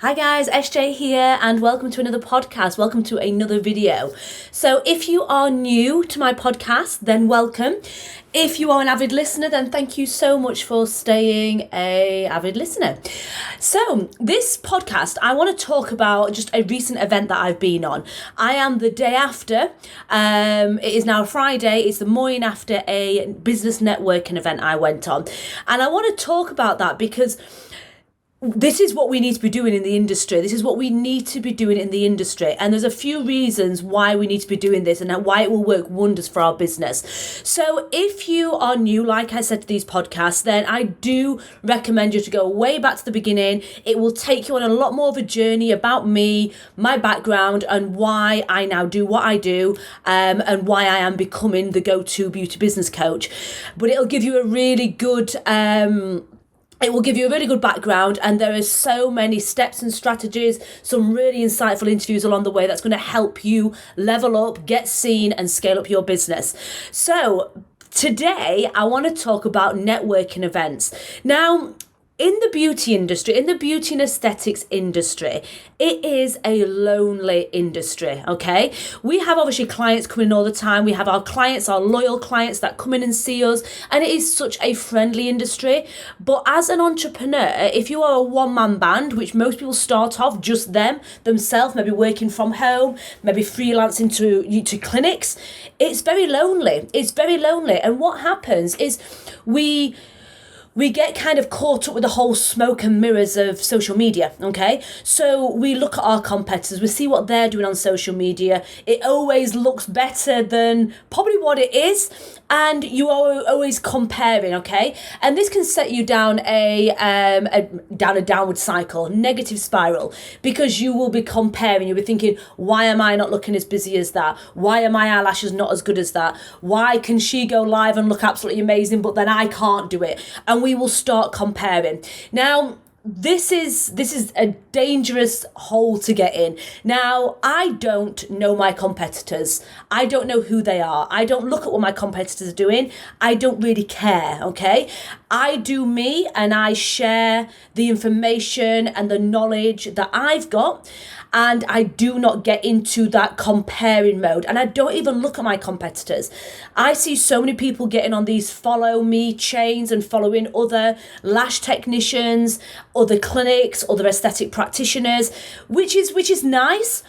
Hi guys, SJ here and welcome to another podcast. Welcome to another video. So if you are new to my podcast, then welcome. If you are an avid listener, then thank you so much for staying a avid listener. So this podcast, I want to talk about just a recent event that I've been on. I am the day after. It is now Friday. It's the morning after a business networking event I went on. And I want to talk about that because this is what we need to be doing in the industry. This is what we need to be doing in the industry. And there's a few reasons why we need to be doing this and why it will work wonders for our business. So if you are new, like I said to these podcasts, then I do recommend you to go way back to the beginning. It will take you on a lot more of a journey about me, my background, and why I now do what I do, and why I am becoming the go-to beauty business coach. But it'll give you a really good background, and there are so many steps and strategies, some really insightful interviews along the way that's going to help you level up, get seen, and scale up your business. So today I want to talk about networking events. Now, in the beauty industry, in the beauty and aesthetics industry, it is a lonely industry, okay? We have obviously clients coming in all the time. We have our clients, our loyal clients that come in and see us, and it is such a friendly industry. But as an entrepreneur, if you are a one-man band, which most people start off just themselves, maybe working from home, maybe freelancing to clinics, it's very lonely. It's very lonely. And what happens is we get kind of caught up with the whole smoke and mirrors of social media, okay? So we look at our competitors, we see what they're doing on social media. It always looks better than probably what it is, and you are always comparing, okay? And this can set you down a downward cycle, negative spiral, because you will be comparing. You'll be thinking, why am I not looking as busy as that? Why are my eyelashes not as good as that? Why can she go live and look absolutely amazing, but then I can't do it? And we will start comparing. Now, this is a dangerous hole to get in. Now, I don't know my competitors. I don't know who they are. I don't look at what my competitors are doing. I don't really care, okay? I do me, and I share the information and the knowledge that I've got, and I do not get into that comparing mode, and I don't even look at my competitors. I see so many people getting on these follow me chains and following other lash technicians, other clinics, other aesthetic practitioners, which is nice.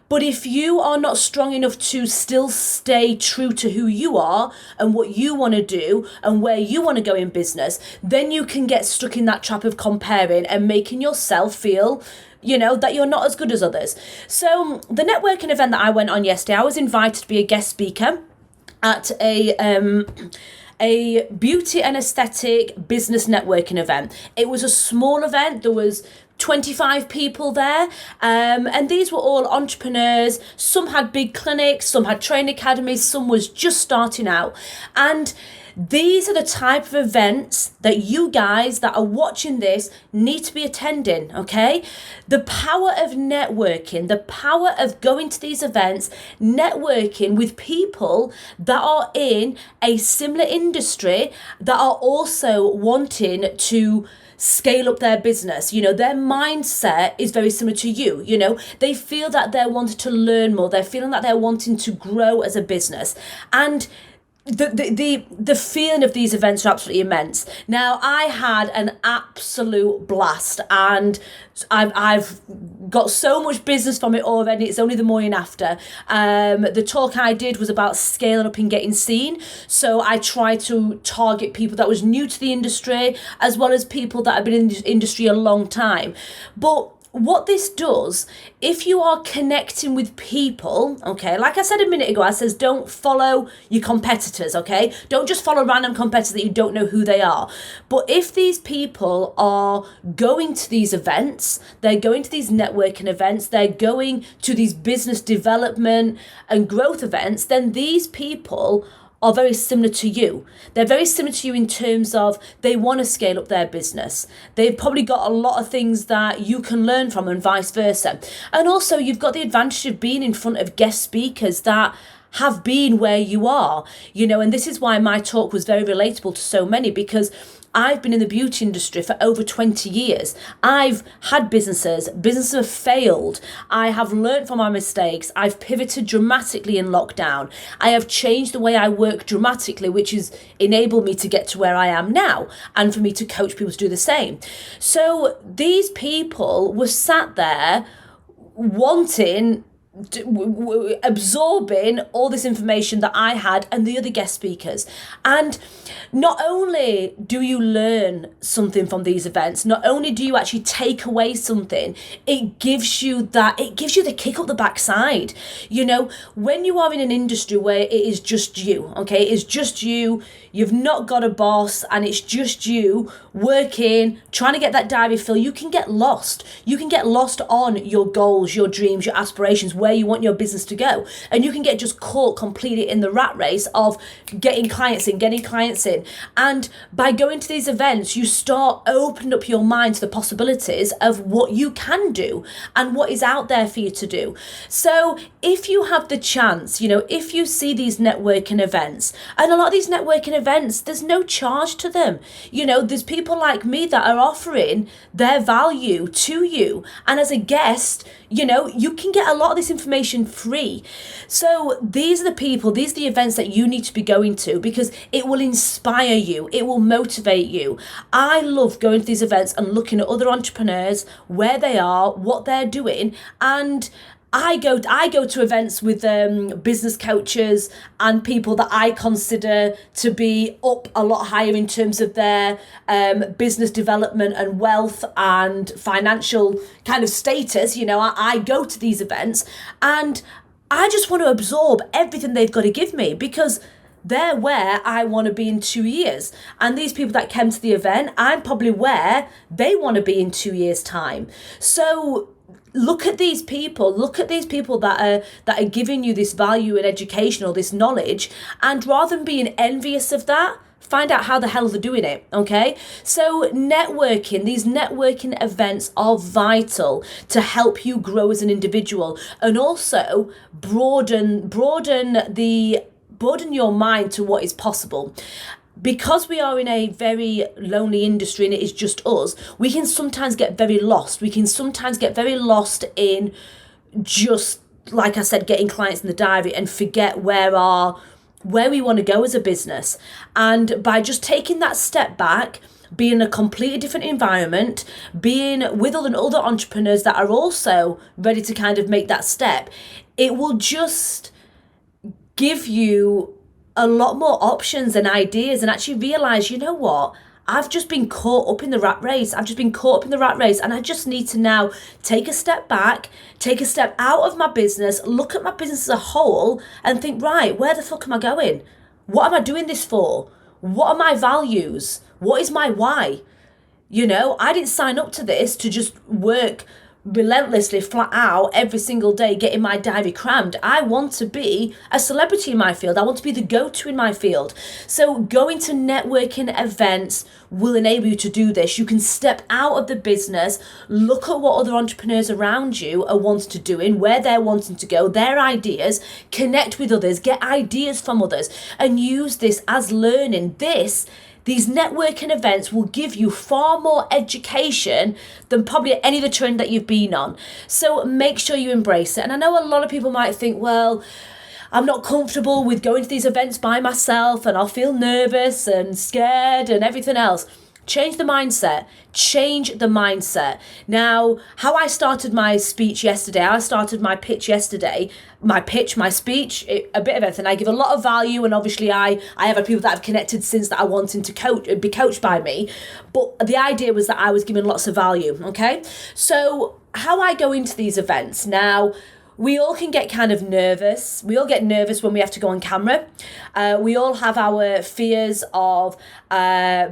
But if you are not strong enough to still stay true to who you are and what you want to do and where you want to go in business, then you can get stuck in that trap of comparing and making yourself feel, that you're not as good as others. So the networking event that I went on yesterday, I was invited to be a guest speaker at a beauty and aesthetic business networking event. It was a small event. There was 25 people there, and these were all entrepreneurs. Some had big clinics, some had training academies, some was just starting out. And these are the type of events that you guys that are watching this need to be attending, okay? The power of networking, the power of going to these events, networking with people that are in a similar industry that are also wanting to scale up their business. Their mindset is very similar to you. They feel that they're wanting to learn more. They're feeling that they're wanting to grow as a business. And the feeling of these events are absolutely immense. Now, I had an absolute blast, and I've got so much business from it already. It's only the morning after. The talk I did was about scaling up and getting seen. So I tried to target people that was new to the industry, as well as people that have been in the industry a long time. But what this does, if you are connecting with people, okay, like I said a minute ago, I says don't follow your competitors, okay? Don't just follow random competitors that you don't know who they are. But if these people are going to these events, they're going to these networking events, they're going to these business development and growth events, then these people are very similar to you. They're very similar to you in terms of they want to scale up their business. They've probably got a lot of things that you can learn from, and vice versa. And also you've got the advantage of being in front of guest speakers that have been where you are, and this is why my talk was very relatable to so many, because I've been in the beauty industry for over 20 years. I've had businesses have failed. I have learned from my mistakes. I've pivoted dramatically in lockdown. I have changed the way I work dramatically, which has enabled me to get to where I am now, and for me to coach people to do the same. So these people were sat there wanting, absorbing all this information that I had and the other guest speakers. And not only do you learn something from these events, not only do you actually take away something, it gives you the kick up the backside. You know, when you are in an industry where it is just you, okay, it's just you've not got a boss and it's just you working, trying to get that diary fill, you can get lost. You can get lost on your goals, your dreams, your aspirations, where you want your business to go. And you can get just caught completely in the rat race of getting clients in. And by going to these events, you start opening up your mind to the possibilities of what you can do and what is out there for you to do. So if you have the chance, you know, if you see these networking events, and a lot of these networking events, there's no charge to them. You know, there's people like me that are offering their value to you. And as a guest, you know, you can get a lot of this information free. So these are the people, these are the events that you need to be going to, because it will inspire you, it will motivate you. I love going to these events and looking at other entrepreneurs, where they are, what they're doing, and I go to events with business coaches and people that I consider to be up a lot higher in terms of their business development and wealth and financial kind of status. You know, I go to these events and I just want to absorb everything they've got to give me, because they're where I want to be in 2 years. And these people that came to the event, I'm probably where they want to be in 2 years' time. So look at these people that are giving you this value and education or this knowledge, and rather than being envious of that, find out how the hell they're doing it, okay? So these networking events are vital to help you grow as an individual, and also broaden your mind to what is possible. Because we are in a very lonely industry and it is just us, we can sometimes get very lost. We can sometimes get very lost in just, like I said, getting clients in the diary and forget where we want to go as a business. And by just taking that step back, being in a completely different environment, being with other entrepreneurs that are also ready to kind of make that step, it will just give you a lot more options and ideas, and actually realize, you know what, I've just been caught up in the rat race. And I just need to now take a step back, take a step out of my business, look at my business as a whole and think, right, where the fuck am I going? What am I doing this for? What are my values? What is my why? You know, I didn't sign up to this to just work relentlessly, flat out, every single day, getting my diary crammed. I want to be a celebrity in my field. I want to be the go-to in my field. So going to networking events will enable you to do this. You can step out of the business, look at what other entrepreneurs around you are wanting to do, where they're wanting to go, their ideas, connect with others, get ideas from others, and use this as learning. These networking events will give you far more education than probably any other trend that you've been on. So make sure you embrace it. And I know a lot of people might think, well, I'm not comfortable with going to these events by myself and I'll feel nervous and scared and everything else. Change the mindset. Now, how I started my speech yesterday, a bit of everything. I give a lot of value, and obviously I have people that have connected since that are wanting to be coached by me. But the idea was that I was giving lots of value, okay? So how I go into these events now, we all can get kind of nervous. We all get nervous when we have to go on camera. We all have our fears of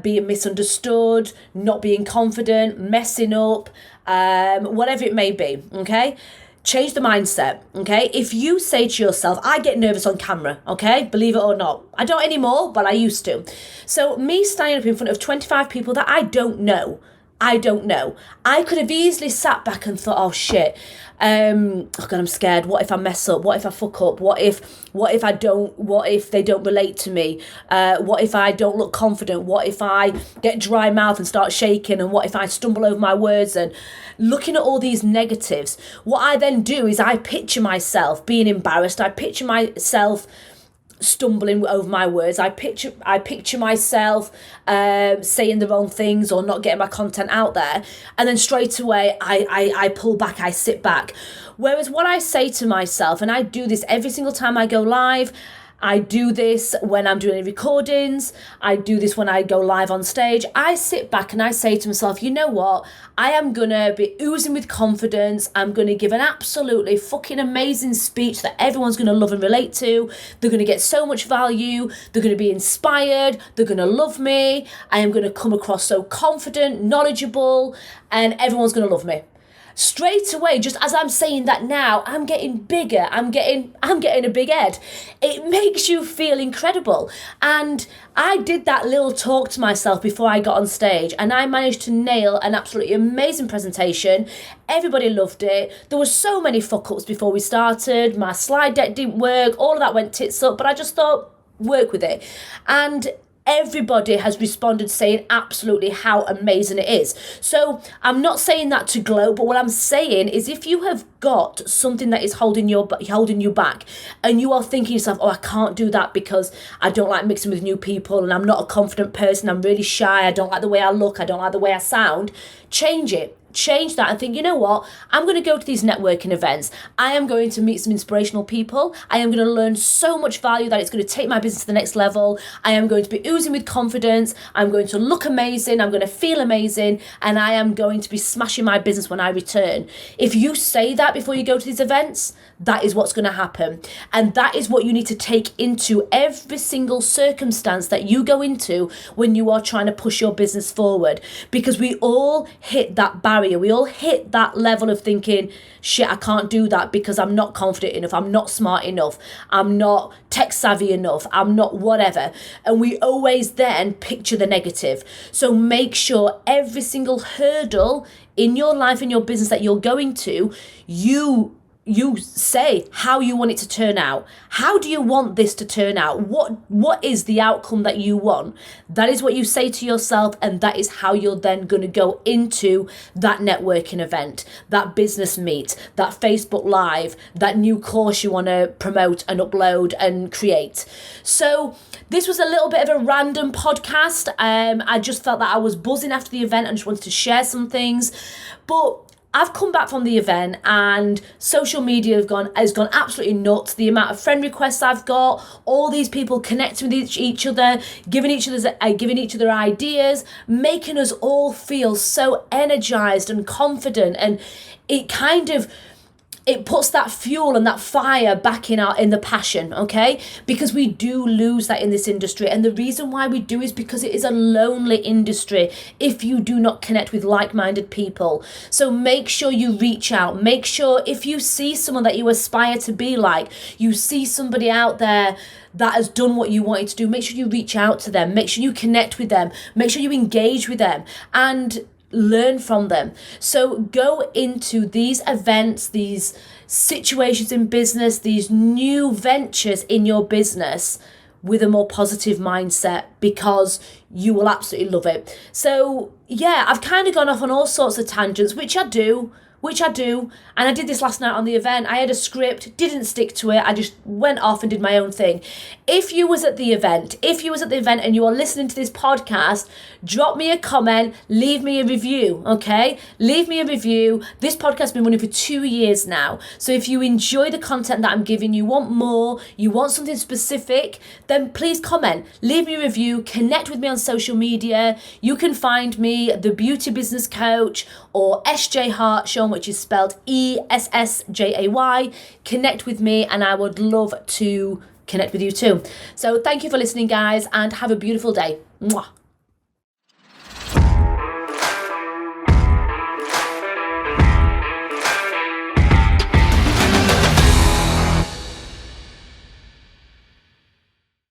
being misunderstood, not being confident, messing up, whatever it may be, okay? Change the mindset, okay? If you say to yourself, I get nervous on camera, okay? Believe it or not. I don't anymore, but I used to. So me standing up in front of 25 people that I don't know, I don't know. I could have easily sat back and thought, oh shit, oh God, I'm scared. What if I mess up? What if I fuck up? What if they don't relate to me? What if I don't look confident? What if I get dry mouth and start shaking? And what if I stumble over my words? And looking at all these negatives, what I then do is I picture myself being embarrassed. I picture myself stumbling over my words. I picture myself saying the wrong things or not getting my content out there, and then straight away I pull back, I sit back. Whereas what I say to myself, and I do this every single time I go live, I do this when I'm doing recordings, I do this when I go live on stage, I sit back and I say to myself, you know what, I am going to be oozing with confidence, I'm going to give an absolutely fucking amazing speech that everyone's going to love and relate to, they're going to get so much value, they're going to be inspired, they're going to love me, I am going to come across so confident, knowledgeable, and everyone's going to love me. Straight away, just as I'm saying that now, I'm getting bigger, I'm getting a big head. It makes you feel incredible. And I did that little talk to myself before I got on stage, and I managed to nail an absolutely amazing presentation. Everybody loved it. There were so many fuck-ups before we started. My slide deck didn't work. All of that went tits up, but I just thought, work with it. And everybody has responded saying absolutely how amazing it is. So I'm not saying that to gloat, but what I'm saying is if you have got something that is holding you back and you are thinking to yourself, oh, I can't do that because I don't like mixing with new people and I'm not a confident person, I'm really shy, I don't like the way I look, I don't like the way I sound, change it. Change that and think, you know what, I'm going to go to these networking events. I am going to meet some inspirational people. I am going to learn so much value that it's going to take my business to the next level. I am going to be oozing with confidence. I'm going to look amazing. I'm going to feel amazing. And I am going to be smashing my business when I return. If you say that before you go to these events, that is what's going to happen. And that is what you need to take into every single circumstance that you go into when you are trying to push your business forward. Because we all hit that barrier. We all hit that level of thinking, shit, I can't do that because I'm not confident enough, I'm not smart enough, I'm not tech savvy enough, I'm not whatever. And we always then picture the negative. So make sure every single hurdle in your life, in your business that you're going to, you say how you want it to turn out. How do you want this to turn out? What is the outcome that you want? That is what you say to yourself, and that is how you're then going to go into that networking event, that business meet, that Facebook Live, that new course you want to promote and upload and create. So this was a little bit of a random podcast. I just felt that I was buzzing after the event and just wanted to share some things. But I've come back from the event and social media has gone absolutely nuts. The amount of friend requests I've got, all these people connecting with each other, giving each other ideas, making us all feel so energized and confident, and it puts that fuel and that fire back in the passion, okay? Because we do lose that in this industry. And the reason why we do is because it is a lonely industry if you do not connect with like-minded people. So make sure you reach out. Make sure if you see someone that you aspire to be like, you see somebody out there that has done what you wanted to do, make sure you reach out to them. Make sure you connect with them. Make sure you engage with them. And learn from them. So go into these events, these situations in business, these new ventures in your business with a more positive mindset, because you will absolutely love it. So yeah, I've kind of gone off on all sorts of tangents, which I do, and I did this last night on the event. I had a script, didn't stick to it, I just went off and did my own thing. If you was at the event and you are listening to this podcast, drop me a comment, leave me a review, okay? Leave me a review. This podcast has been running for 2 years now. So if you enjoy the content that I'm giving, you want more, you want something specific, then please comment, leave me a review, connect with me on social media. You can find me, The Beauty Business Coach, or SJ Hartshorn, which is spelled ESSJAY. Connect with me and I would love to connect with you too. So thank you for listening, guys, and have a beautiful day. Mwah.